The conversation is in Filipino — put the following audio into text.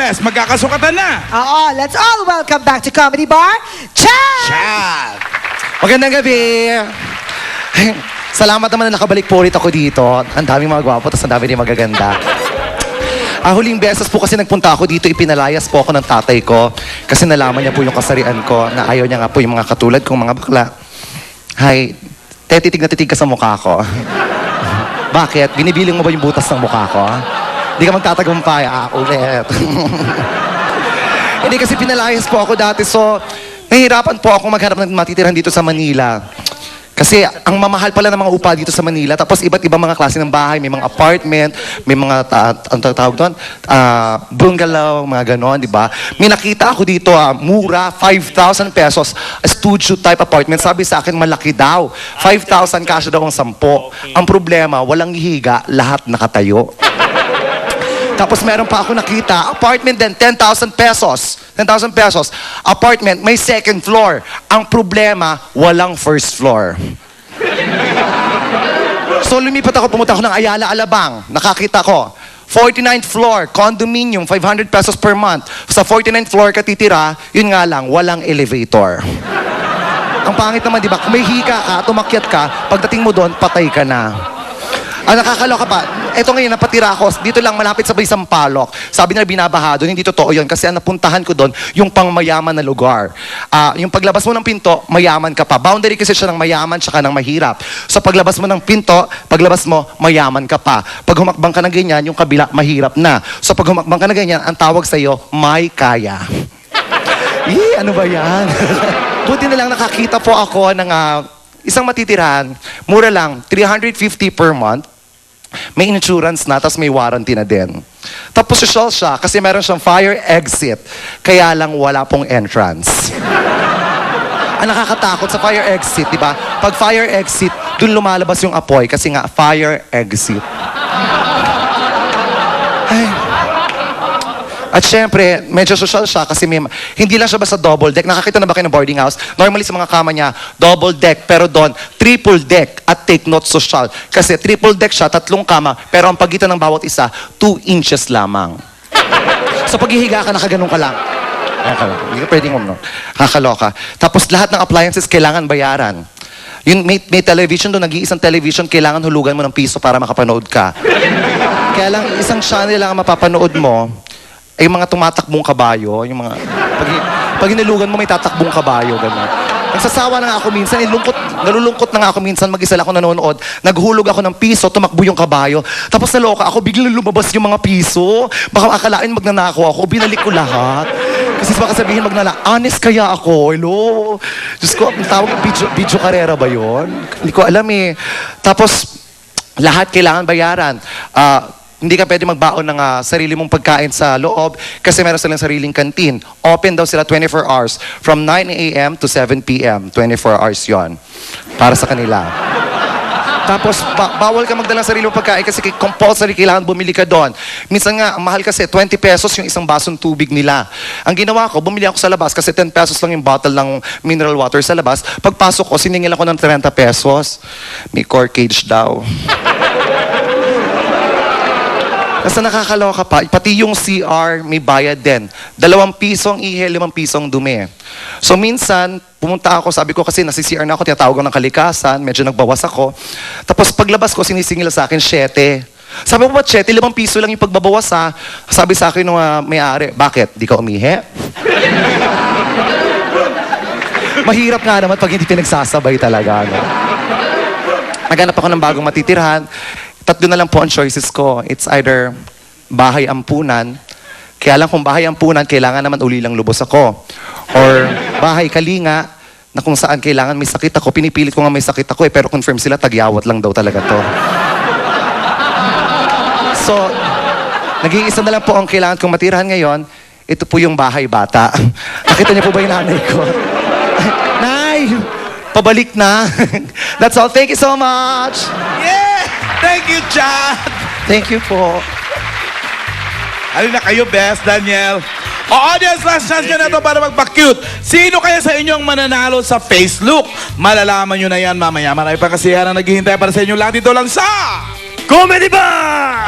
Best, magkakasukatan na. Oo, let's all welcome back to Comedy Bar, Chat! Chat! Magandang gabi! Salamat naman na nakabalik po ulit ako dito. Ang daming mga gwapo, tapos ang daming magaganda. Huling beses po kasi nagpunta ako dito, ipinalayas po ako ng tatay ko kasi nalaman niya po yung kasarian ko na ayaw niya nga po yung mga katulad kong mga bakla. Hay, titig na titig ka sa mukha ko. Bakit? Binibiling mo ba yung butas ng mukha ko? Hindi ka magtatagumpay. Ulit. Hindi kasi pinalayas po ako dati, so nahihirapan po ako maghanap ng matitirahan dito sa Manila. Kasi ang mamahal pala ng mga upa dito sa Manila, tapos iba't ibang mga klase ng bahay, may mga apartment, may mga, ang tawag doon, bungalow, mga ganon, di ba? May nakita ako dito, mura, 5,000 pesos, a studio type apartment. Sabi sa akin, malaki daw. 5,000 kasya daw ang 10. Ang problema, walang higa, lahat nakatayo. Tapos meron pa ako nakita, apartment din, 10,000 pesos. 10,000 pesos. Apartment, may second floor. Ang problema, walang first floor. So lumipat ako, pumunta ako ng Ayala, Alabang. Nakakita ko, 49th floor, condominium, 500 pesos per month. Sa 49th floor ka titira, yun nga lang, walang elevator. Ang pangit naman, di ba? Kung may hika ka, tumakyat ka, pagdating mo doon, patay ka na. Nakakaloka pa. Eto ngayon, napatira ako. Dito lang, malapit sa Isang Palok. Sabi nila binabaha doon. Hindi totoo yun. Kasi ang napuntahan ko doon, yung pangmayaman na lugar. Yung paglabas mo ng pinto, mayaman ka pa. Boundary kasi siya ng mayaman tsaka ng mahirap. So paglabas mo ng pinto, paglabas mo, mayaman ka pa. Pag humakbang ka ng ganyan, yung kabila, mahirap na. So pag humakbang ka ng ganyan, ang tawag sa'yo, may kaya. Ano ba yan? Buti na lang nakakita po ako ng isang matitirahan. Mura lang, 350 per month. May insurance na, tapos may warranty na din. Tapos social siya kasi meron siyang fire exit. Kaya lang wala pong entrance. Ang nakakatakot sa fire exit, di ba? Pag fire exit, dun lumalabas yung apoy kasi nga fire exit. Ay. At syempre, medyo social siya kasi hindi lang siya basta double deck. Nakakita na ba kayo ng boarding house? Normally sa mga kama niya, double deck. Pero doon, triple deck. At take note, social. Kasi triple deck siya, 3 kama. Pero ang pagitan ng bawat isa, 2 inches lamang. So pag hihiga ka, nakaganon ka lang. Hindi ka pwedeng kakaloka. Tapos lahat ng appliances kailangan bayaran. Yung may television doon, nag-iisang television, kailangan hulugan mo ng piso para makapanood ka. Kaya lang, isang channel lang ang mapapanood mo, ay yung mga tumatakbong kabayo, yung mga, pag hinulugan mo may tatakbong kabayo, gano'n. Nagsasawa na nga ako minsan, nalulungkot na nga ako minsan, mag-isa lang ako nanonood, naghulog ako ng piso, tumakbo yung kabayo, tapos naloka ako, biglang lumabas yung mga piso, baka akalain magnanakaw ako, binalik ko lahat. Kasi baka sabihin honest kaya ako, hello? Diyos ko, ang tawag, video karera ba yun? Hindi ko alam eh. Tapos, lahat kailangan bayaran. Hindi ka pwede magbaon ng sarili mong pagkain sa loob kasi meron silang sariling kantin. Open daw sila 24 hours from 9 a.m. to 7 p.m. 24 hours yon para sa kanila. Tapos, bawal ka magdala ng sarili mong pagkain kasi compulsory kailangan bumili ka doon. Minsan nga, ang mahal kasi, 20 pesos yung isang basong tubig nila. Ang ginawa ko, bumili ako sa labas kasi 10 pesos lang yung bottle ng mineral water sa labas. Pagpasok ko, siningil ako ng 30 pesos. May corkage daw. Kasi nakakaloka pa, pati yung CR may bayad din. 2 pisong ihel, 5 pisong dumi. So minsan, pumunta ako, sabi ko kasi nasi-CR na ako, tinatawag ko ng kalikasan, medyo nagbawas ako. Tapos paglabas ko, sinisingil sa akin 7. Sabi ko, ba't 7? 5 piso lang yung pagbabawas ha. Sabi sa akin nung may-ari, bakit? Di ka umihi? Mahirap nga naman pag hindi pinagsasabay talaga. No? Naghanap ako ng bagong matitirhan. 3 na lang po ang choices ko. It's either bahay ampunan, kaya lang kung bahay ampunan, kailangan naman uli lang lubos ako. Or bahay kalinga, na kung saan kailangan may sakit ako. Pinipilit ko nga may sakit ako pero confirm sila, tagyawat lang daw talaga to. So, nag-iisa na lang po ang kailangan kong matirahan ngayon. Ito po yung bahay bata. Nakita niyo po ba yung nanay ko? Nay! Pabalik na. That's all. Thank you so much. Yeah! Thank you, Chad! Thank you po. Halina kayo, Best, Daniel. O, audience, last chance nyo na ito para magpa-cute. Sino kaya sa inyong mananalo sa face look? Malalaman nyo na yan mamaya. Marami pa kasiyahan na naghihintay para sa inyo lang dito lang sa Comedy Bar!